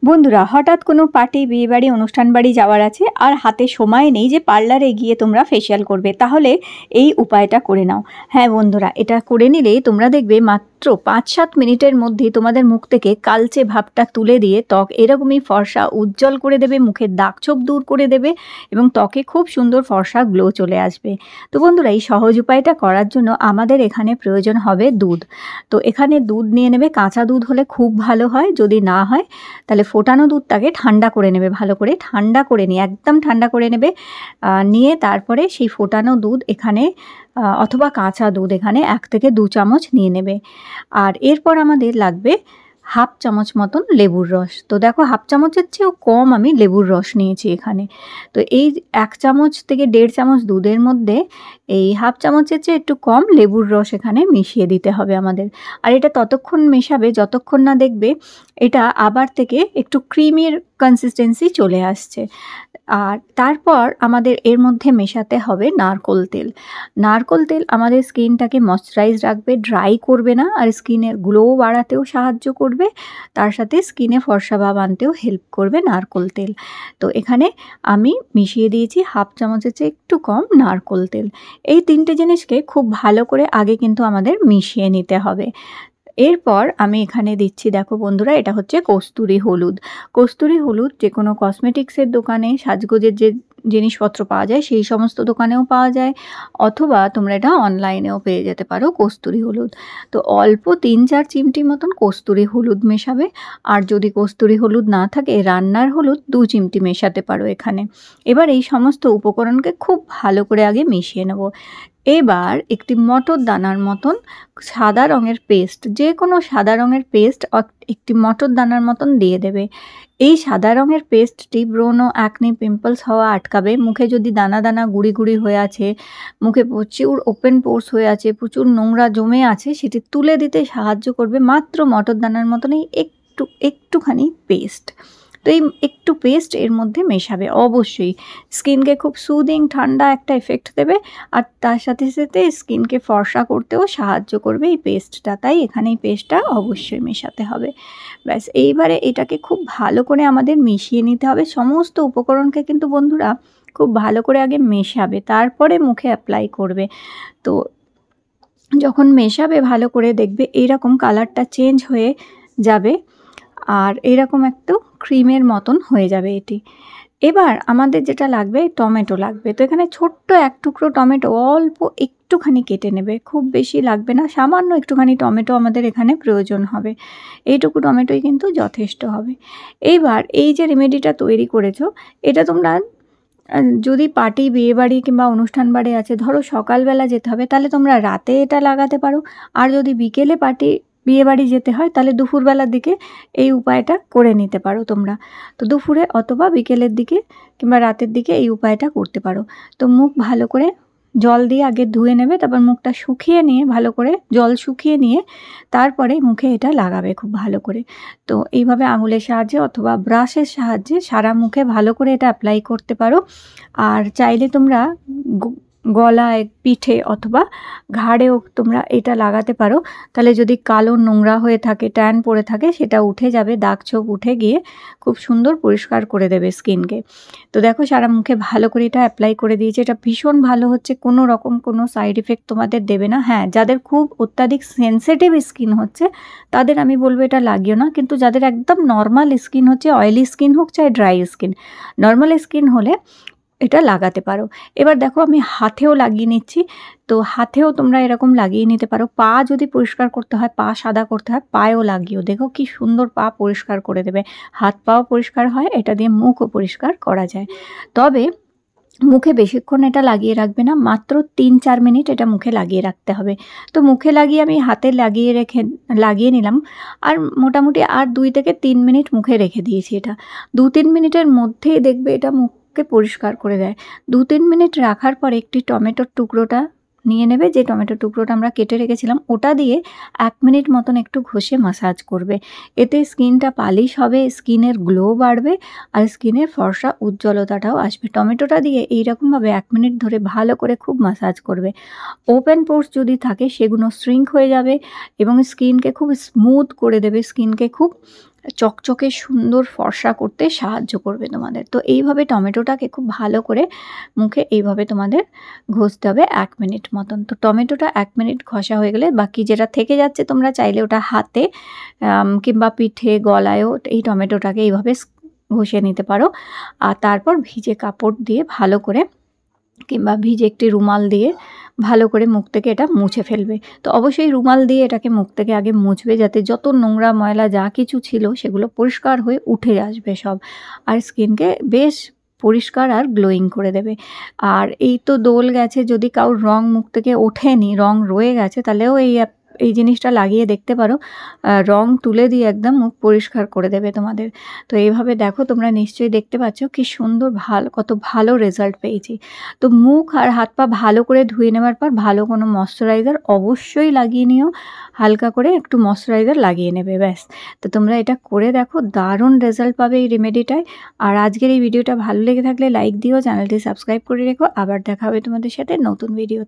বন্ধুরা, হঠাৎ কোনো পার্টি, বিয়েবাড়ি, অনুষ্ঠান বাড়ি যাওয়ার আছে আর হাতে সময় নেই যে পার্লারে গিয়ে তোমরা ফেসিয়াল করবে, তাহলে এই উপায়টা করে নাও। হ্যাঁ বন্ধুরা, এটা করে নিলেই তোমরা দেখবে মাত্র 5-7 মিনিটের মধ্যেই তোমাদের মুখ থেকে কালচে ভাবটা তুলে দিয়ে ত্বক এরকমই ফর্সা উজ্জ্বল করে দেবে, মুখের দাগছোপ দূর করে দেবে এবং ত্বকে খুব সুন্দর ফর্সা গ্লো চলে আসবে। তো বন্ধুরা, এই সহজ উপায়টা করার জন্য আমাদের এখানে প্রয়োজন হবে দুধ। তো এখানে দুধ নিয়ে নেবে, কাঁচা দুধ হলে খুব ভালো হয়, যদি না হয় তাহলে ফোটানো দুধটাকে ঠান্ডা করে নেবে, ভালো করে ঠান্ডা করে নিয়ে একদম ঠান্ডা করে নেবে। নিয়ে তারপরে সেই ফোটানো দুধ এখানে অথবা কাঁচা দুধ এখানে 1 থেকে 2 চামচ নিয়ে নেবে। আর এরপর আমাদের লাগবে হাফ চামচ মতন লেবুর রস। তো দেখো, হাফ চামচের চেয়েও কম আমি লেবুর রস নিয়েছি এখানে। তো এই 1 চামচ থেকে 1.5 চামচ দুধের মধ্যে এই হাফ চামচের চেয়ে একটু কম লেবুর রস এখানে মিশিয়ে দিতে হবে আমাদের। আর এটা ততক্ষণ মেশাবে যতক্ষণ না দেখবে এটা আবার থেকে একটু ক্রিমের কনসিস্টেন্সি চলে আসছে। আর তারপর আমাদের এর মধ্যে মেশাতে হবে নারকোল তেল। নারকোল তেল আমাদের স্কিনটাকে ময়শ্চারাইজ রাখবে, ড্রাই করবে না, আর স্কিনের গ্লো বাড়াতেও সাহায্য করবে, তার সাথে স্কিনে ফর্সা ভাব আনতেও হেল্প করবে নারকোল তেল। তো এখানে আমি মিশিয়ে দিয়েছি হাফ চামচের চেয়ে একটু কম নারকোল তেল। এই 3টে জিনিসকে খুব ভালো করে আগে কিন্তু আমাদের মিশিয়ে নিতে হবে। এরপর আমি এখানে দিচ্ছি, দেখো বন্ধুরা, এটা হচ্ছে কস্তুরি হলুদ। কস্তুরি হলুদ যে কোনো কসমেটিক্সের দোকানে, সাজগোজের যে জিনিসপত্র পাওয়া যায় সেই সমস্ত দোকানেও পাওয়া যায়, অথবা তোমরা এটা অনলাইনেও পেয়ে যেতে পারো কস্তুরি হলুদ। তো অল্প 3-4 চিমটি মতন কস্তুরি হলুদ মেশাবে। আর যদি কস্তুরি হলুদ না থাকে, রান্নার হলুদ 2 চিমটি মেশাতে পারো এখানে। এবার এই সমস্ত উপকরণকে খুব ভালো করে আগে মিশিয়ে নেব। এবার একটি মটর দানার মতন সাদা রঙের পেস্ট, যে কোনো সাদা রঙের পেস্ট একটি মটর দানার মতন দিয়ে দেবে। এই সাদা রঙের পেস্টটি ব্রণ, অ্যাকনি, পিম্পলস হওয়া আটকাবে। মুখে যদি দানা দানা গুঁড়ি গুঁড়ি হয়ে আছে, মুখে প্রচুর ওপেন পোর্স হয়ে আছে, প্রচুর নোংরা জমে আছে, সেটি তুলে দিতে সাহায্য করবে মাত্র মটর দানার মতনই একটুখানি পেস্ট। তো এই একটু পেস্ট এর মধ্যে মেশাবে অবশ্যই। স্কিনকে খুব সুদিং ঠান্ডা একটা এফেক্ট দেবে, আর তার সাথে সাথে স্কিনকে ফর্সা করতেও সাহায্য করবে এই পেস্টটা। তাই এখানে এই পেস্টটা অবশ্যই মেশাতে হবে। ব্যাস, এইবারে এটাকে খুব ভালো করে আমাদের মিশিয়ে নিতে হবে। সমস্ত উপকরণকে কিন্তু বন্ধুরা খুব ভালো করে আগে মেশাবে, তারপরে মুখে অ্যাপ্লাই করবে। তো যখন মেশাবে ভালো করে, দেখবে এইরকম কালারটা চেঞ্জ হয়ে যাবে আর এরকম একটু ক্রিমের মতন হয়ে যাবে এটি। এবার আমাদের যেটা লাগবে, টমেটো লাগবে। তো এখানে ছোট্ট 1 টুকরো টমেটো অল্প একটুখানি কেটে নেবে, খুব বেশি লাগবে না, সামান্য একটুখানি টমেটো আমাদের এখানে প্রয়োজন হবে। এইটুকু টমেটোই কিন্তু যথেষ্ট হবে। এইবার এই যে রেমেডিটা তৈরি করেছো, এটা তোমরা যদি পার্টি, বিয়েবাড়ি কিংবা অনুষ্ঠান বাড়ি আছে, ধরো সকালবেলা যেতে হবে, তাহলে তোমরা রাতে এটা লাগাতে পারো। আর যদি বিকেলে পার্টি, বিয়েবাড়ি যেতে হয়, তাহলে দুপুরবেলার দিকে এই উপায়টা করে নিতে পারো তোমরা। তো দুপুরে অথবা বিকেলের দিকে কিংবা রাতের দিকে এই উপায়টা করতে পারো। তো মুখ ভালো করে জল দিয়ে আগে ধুয়ে নেবে, তারপর মুখটা শুকিয়ে নিয়ে, ভালো করে জল শুকিয়ে নিয়ে তারপরে মুখে এটা লাগাবে খুব ভালো করে। তো এইভাবে আঙুলের সাহায্যে অথবা ব্রাশের সাহায্যে সারা মুখে ভালো করে এটা অ্যাপ্লাই করতে পারো। আর চাইলে তোমরা গলায়, পিঠে অথবা ঘাড়েও তোমরা এটা লাগাতে পারো। তাহলে যদি কালো নোংরা হয়ে থাকে, ট্যান পড়ে থাকে, সেটা উঠে যাবে, দাগ ছোপ উঠে গিয়ে খুব সুন্দর পরিষ্কার করে দেবে স্কিনকে। তো দেখো, সারা মুখে ভালো করে এটা অ্যাপ্লাই করে দিয়েছে। এটা ভীষণ ভালো হচ্ছে, কোনো রকম কোনো সাইড এফেক্ট তোমাদের দেবে না। হ্যাঁ, যাদের খুব অত্যাধিক সেন্সিটিভ স্কিন হচ্ছে তাদের আমি বলবো এটা লাগিও না, কিন্তু যাদের একদম নর্মাল স্কিন হচ্ছে, অয়েলি স্কিন হোক চাই ড্রাই স্কিন, নর্মাল স্কিন হলে এটা লাগাতে পারো। এবার দেখো, আমি হাতেও লাগিয়ে নিচ্ছি। তো হাতেও তোমরা এরকম লাগিয়ে নিতে পারো। পা যদি পরিষ্কার করতে হয়, পা সাদা করতে হয়, পায়েও লাগিও, দেখো কি সুন্দর পা পরিষ্কার করে দেবে। হাত পাও পরিষ্কার হয়, এটা দিয়ে মুখও পরিষ্কার করা যায়। তবে মুখে বেশিক্ষণ এটা লাগিয়ে রাখবে না, মাত্র 3-4 মিনিট এটা মুখে লাগিয়ে রাখতে হবে। তো মুখে লাগিয়ে আমি হাতে লাগিয়ে নিলাম, আর মোটামুটি আর 2 থেকে 3 মিনিট মুখে রেখে দিয়েছি। এটা 2-3 মিনিটের মধ্যেই দেখবে এটা মুখকে পরিষ্কার করে দেয়। 2-3 মিনিট রাখার পর একটি টমেটোর টুকরোটা নিয়ে নেবে, যে টমেটোর টুকরোটা আমরা কেটে রেখেছিলাম, ওটা দিয়ে 1 মিনিট মতন একটু ঘষে মাসাজ করবে। এতে স্কিনটা পালিশ হবে, স্কিনের গ্লো বাড়বে, আর স্কিনের ফর্সা উজ্জ্বলতাটাও আসবে। টমেটোটা দিয়ে এইরকমভাবে 1 মিনিট ধরে ভালো করে খুব মাসাজ করবে। ওপেন পোর্স যদি থাকে সেগুলো শ্রিঙ্ক হয়ে যাবে এবং স্কিনকে খুব স্মুথ করে দেবে, স্কিনকে খুব চকচকে সুন্দর ফর্সা করতে সাহায্য করবে তোমাদের। তো এইভাবে টমেটোটাকে খুব ভালো করে মুখে এইভাবে তোমাদের ঘষতে হবে 1 মিনিট মতন। তো টমেটোটা 1 মিনিট ঘষা হয়ে গেলে বাকি যেটা থেকে যাচ্ছে তোমরা চাইলে ওটা হাতে কিংবা পিঠে গলায়ও এই টমেটোটাকে এইভাবে ঘষে নিতে পারো। আর তারপর ভিজে কাপড় দিয়ে ভালো করে কিংবা ভিজে একটি রুমাল দিয়ে ভালো করে মুখ থেকে এটা মুছে ফেলবে। তো অবশ্যই রুমাল দিয়ে এটাকে মুখ থেকে আগে মুছবে, যাতে যত নোংরা ময়লা যা কিছু ছিল সেগুলো পরিষ্কার হয়ে উঠে আসবে সব, আর স্কিনকে বেশ পরিষ্কার আর গ্লোয়িং করে দেবে। আর এই তো দোল গেছে, যদি কারোর রং মুখ থেকে ওঠেনি, রং রয়ে গেছে, তাহলেও এই জিনিসটা লাগিয়ে দেখতে পারো, রং তুলে দিয়ে একদম মুখ পরিষ্কার করে দেবে তোমাদের। তো এইভাবে দেখো, তোমরা নিশ্চয়ই দেখতে পাচ্ছ কি সুন্দর কত ভালো রেজাল্ট পেয়েছি। তো মুখ আর হাত পা ভালো করে ধুয়ে নেওয়ার পর ভালো কোনো ময়শ্চারাইজার অবশ্যই লাগিয়ে নিও, হালকা করে একটু ময়শ্চারাইজার লাগিয়ে নেবে, ব্যাস। তো তোমরা এটা করে দেখো, দারুণ রেজাল্ট পাবে এই রেমেডিটায়। আর আজকের এই ভিডিওটা ভালো লেগে থাকলে লাইক দিও, চ্যানেলটি সাবস্ক্রাইব করে রেখো। আবার দেখা হবে তোমাদের সাথে নতুন ভিডিও।